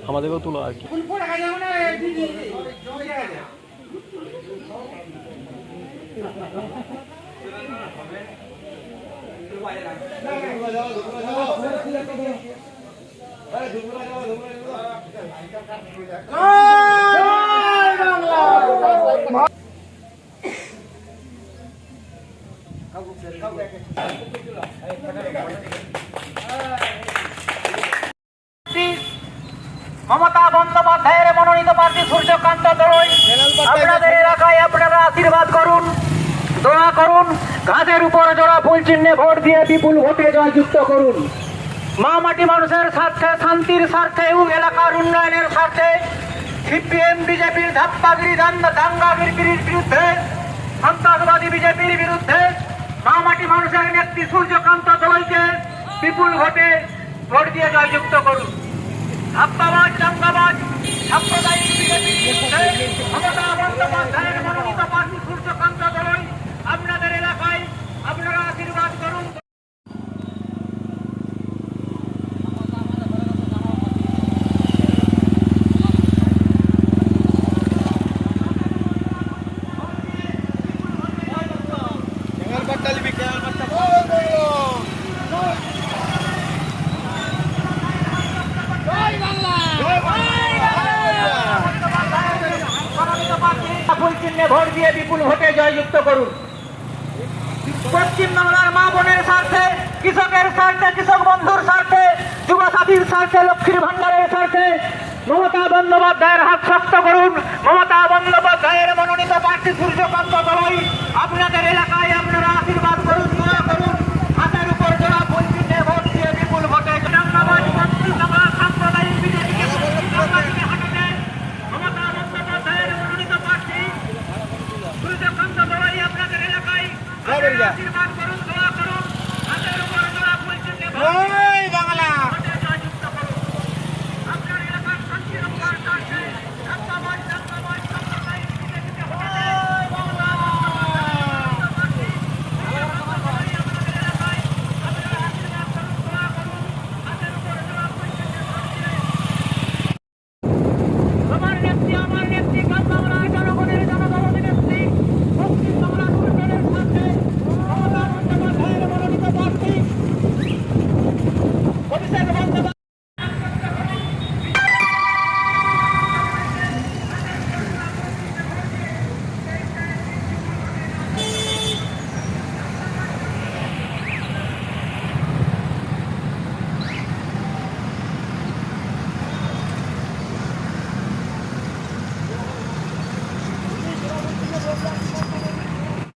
আমাদেরকেও তুলো আর কি। মমতা বন্দ্যোপাধ্যায়ের মনোনীত প্রার্থী সূর্যকান্ত দলুই আপনাদের এলাকায় আপনারা আশীর্বাদ করুন, দোয়া করুন, ঘাসের উপর জোড়া ফুল চিহ্নে ভোট দিয়ে বিপুল ভোটে জয়যুক্ত করুন। মা মাটি মানুষের স্বার্থে, শান্তির স্বার্থে এবং এলাকার উন্নয়নের স্বার্থে সিপিএম বিজেপির ধাপ্পাগিরি দাঙ্গাগিরির বিরুদ্ধে, সন্ত্রাসবাদী বিজেপির বিরুদ্ধে মা মাটি মানুষের নেত্রী সূর্যকান্ত দলুইকে বিপুল ভোটে ভোট দিয়ে জয়যুক্ত করুন। ধাপ্পাবাজ দাঙ্গাবাজ সাম্প্রদায়িক বিজেপির বিরুদ্ধে মমতা বন্দ্যোপাধ্যায়ের মনোনীত প্রার্থী সূর্যকান্ত দলুই আপনাদের এলাকায় আপনারা আশীর্বাদ করুন। ভোট দিয়ে বিপুল ভোটে জয়যুক্ত করুন। পশ্চিমবাংলার মা বোনের স্বার্থে, কৃষকের স্বার্থে, কৃষক বন্ধুর স্বার্থে, যুব সাথীর স্বার্থে, লক্ষ্মীর ভান্ডারের স্বার্থে মমতা বন্দ্যোপাধ্যায়ের হাত শক্ত করুন। মমতা বন্দ্যোপাধ্যায়ের মনোনীত প্রার্থী সূর্যকান্ত দলুই আপনাদের এলাকায় আপনারা আশীর্বাদ করুন, দোয়া করুন, হাতের উপর জোড়া ফুল চিহ্নে ভোট দিয়ে বিপুল ভোটে সাম্প্রদায়িক বিজেপিকে হাঁটাতে মমতা বন্দ্যোপাধ্যায়ের মনোনীত প্রার্থী সূর্যকান্ত দলুই আপনাদের এলাকায় আশীর্বাদ করুন, দোয়া করুন, হাতের উপর জোড়া ফুল চিহ্নে ভোট।